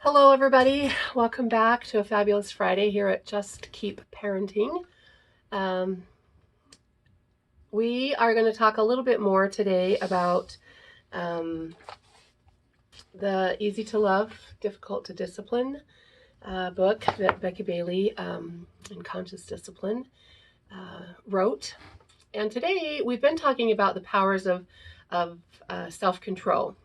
Hello, everybody. Welcome back to a fabulous Friday here at Just Keep Parenting. Um, we are going to talk a little bit more today about um, the Easy to Love, Difficult to Discipline book that Becky Bailey in Conscious Discipline wrote. And today we've been talking about the powers of self-control.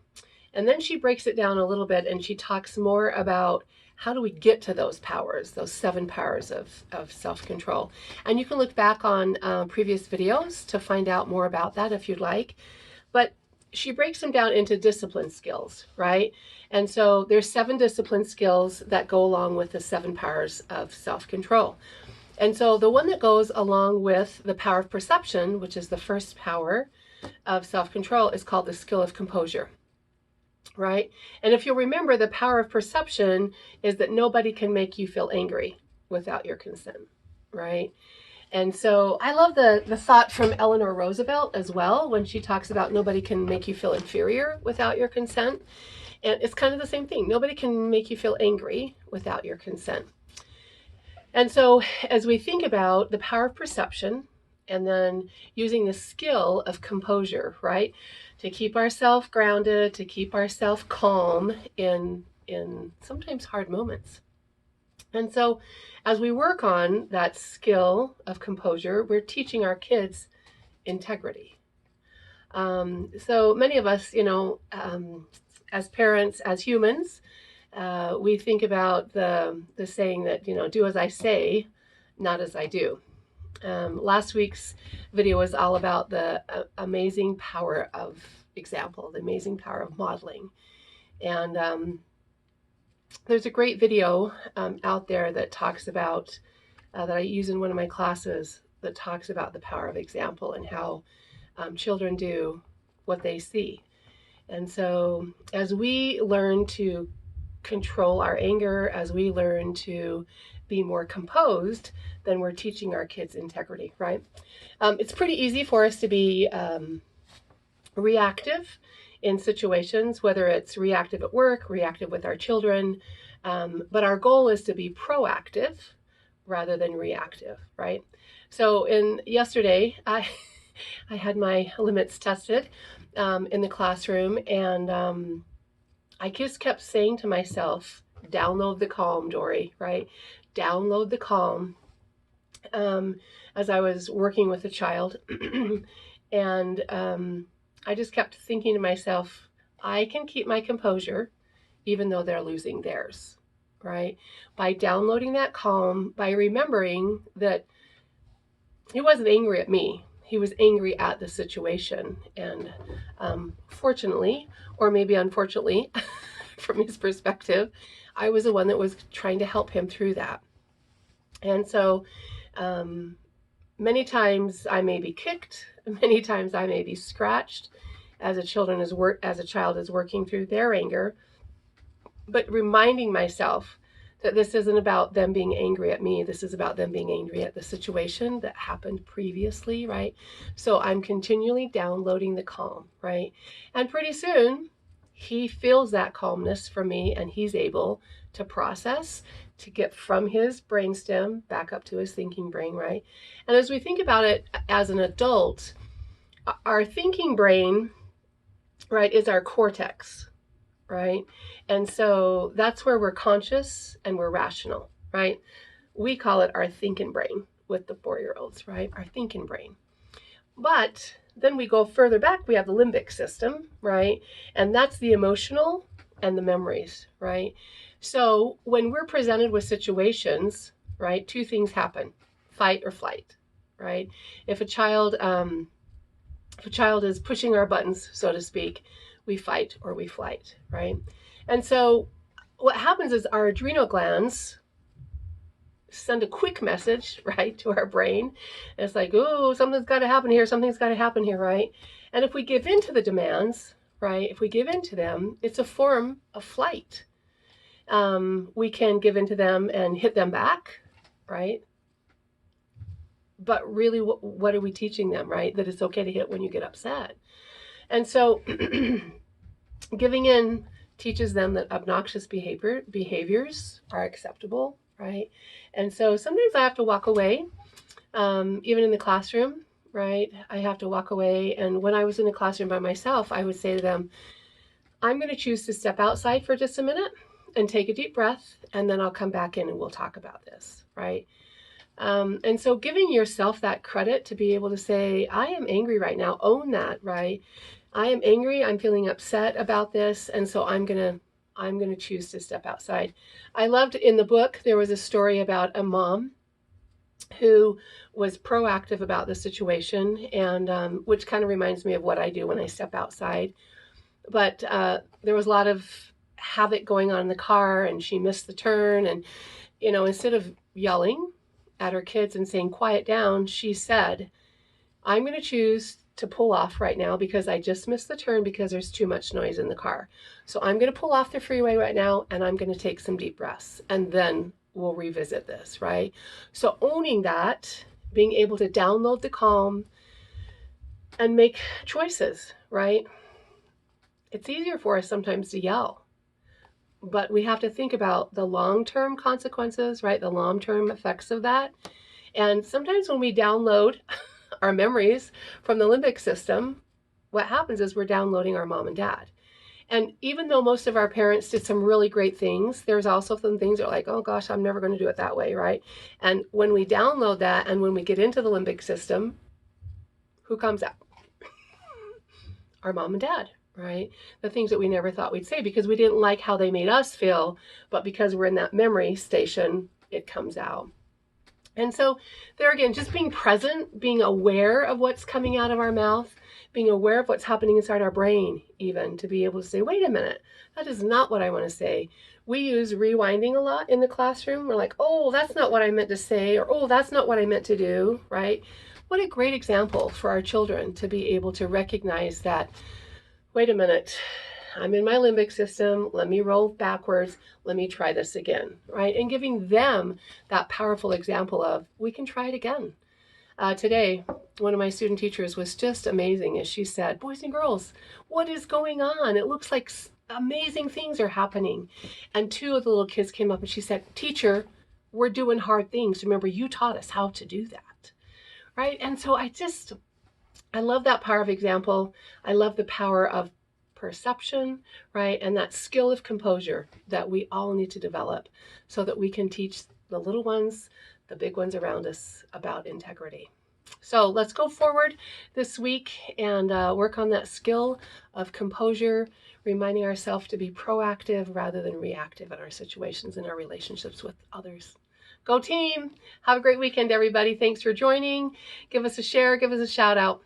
And then she breaks it down a little bit and she talks more about how do we get to those powers, those 7 powers of self-control. And you can look back on previous videos to find out more about that if you'd like. But she breaks them down into discipline skills, right? And so there's 7 discipline skills that go along with the 7 powers of self-control. And so the one that goes along with the power of perception, which is the first power of self-control, is called the skill of composure. Right? And if you'll remember, the power of perception is that nobody can make you feel angry without your consent, right? And so I love the thought from Eleanor Roosevelt as well, when she talks about nobody can make you feel inferior without your consent. And it's kind of the same thing. Nobody can make you feel angry without your consent. And so as we think about the power of perception and then using the skill of composure, right? To keep ourselves grounded, to keep ourselves calm in sometimes hard moments. And so as we work on that skill of composure, we're teaching our kids integrity. So many of us, as parents, as humans, we think about the saying that, do as I say, not as I do. Last week's video was all about the amazing power of example, the amazing power of modeling. And there's a great video out there that talks about, that I use in one of my classes, that talks about the power of example and how children do what they see. And so as we learn to control our anger, as we learn to be more composed, then we're teaching our kids integrity, right? It's pretty easy for us to be reactive in situations, whether it's reactive at work, reactive with our children, but our goal is to be proactive rather than reactive, right? So yesterday, I had my limits tested in the classroom, and I just kept saying to myself, download the calm, Dory, right? Download the calm. As I was working with a child, and I just kept thinking to myself, I can keep my composure even though they're losing theirs, right? By downloading that calm, by remembering that he wasn't angry at me, he was angry at the situation. And fortunately, or maybe unfortunately, from his perspective, I was the one that was trying to help him through that. And so many times I may be kicked, many times I may be scratched as a child is working through their anger, but reminding myself that this isn't about them being angry at me. This is about them being angry at the situation that happened previously, right? So I'm continually downloading the calm, right? And pretty soon he feels that calmness from me, and he's able to process, to get from his brainstem back up to his thinking brain, right? And as we think about it as an adult, our thinking brain, right, is our cortex, right? And so that's where we're conscious and we're rational, right? We call it our thinking brain with the 4-year-olds, right? Our thinking brain. But then we go further back, we have the limbic system, right? And that's the emotional and the memories, right? So when we're presented with situations, right, 2 things happen: fight or flight, right? If a child is pushing our buttons, so to speak, we fight or we flight, right? And so what happens is our adrenal glands send a quick message, right, to our brain. And it's like, oh, something's got to happen here, something's got to happen here, right? And if we give in to the demands, right, if we give in to them, it's a form of flight. We can give in to them and hit them back, right? But really, what are we teaching them, right? That it's okay to hit when you get upset. And so giving in teaches them that obnoxious behaviors are acceptable, right? And so sometimes I have to walk away, even in the classroom, right? I have to walk away. And when I was in the classroom by myself, I would say to them, I'm going to choose to step outside for just a minute and take a deep breath, and then I'll come back in and we'll talk about this, right? And so giving yourself that credit to be able to say, I am angry right now, own that, right? I am angry, I'm feeling upset about this, and so I'm going to choose to step outside. I loved in the book, there was a story about a mom who was proactive about the situation, and which kind of reminds me of what I do when I step outside. But there was a lot of havoc going on in the car, and she missed the turn, and instead of yelling at her kids and saying quiet down, she said, I'm going to choose to pull off right now because I just missed the turn because there's too much noise in the car. So I'm going to pull off the freeway right now, and I'm going to take some deep breaths, and then we'll revisit this, right? So owning that, being able to download the calm and make choices, right? It's easier for us sometimes to yell, but we have to think about the long-term consequences, right? The long-term effects of that. And sometimes when we download our memories from the limbic system, what happens is we're downloading our mom and dad. And even though most of our parents did some really great things, there's also some things that are like, oh gosh, I'm never going to do it that way, right? And when we download that and when we get into the limbic system, who comes out? Our mom and dad, right? The things that we never thought we'd say because we didn't like how they made us feel, but because we're in that memory station, it comes out. And so there again, just being present, being aware of what's coming out of our mouth, being aware of what's happening inside our brain, even to be able to say, wait a minute, that is not what I want to say. We use rewinding a lot in the classroom. We're like, oh, that's not what I meant to say, or oh, that's not what I meant to do, right? What a great example for our children to be able to recognize that, wait a minute, I'm in my limbic system, let me roll backwards, let me try this again, right? And giving them that powerful example of, we can try it again. Today, one of my student teachers was just amazing as she said, boys and girls, what is going on? It looks like amazing things are happening. And two of the little kids came up and she said, teacher, we're doing hard things. Remember, you taught us how to do that, right? And so I love that power of example. I love the power of perception, right? And that skill of composure that we all need to develop so that we can teach the little ones, the big ones around us about integrity. So let's go forward this week and work on that skill of composure, reminding ourselves to be proactive rather than reactive in our situations and our relationships with others. Go team! Have a great weekend, everybody. Thanks for joining. Give us a share, give us a shout out.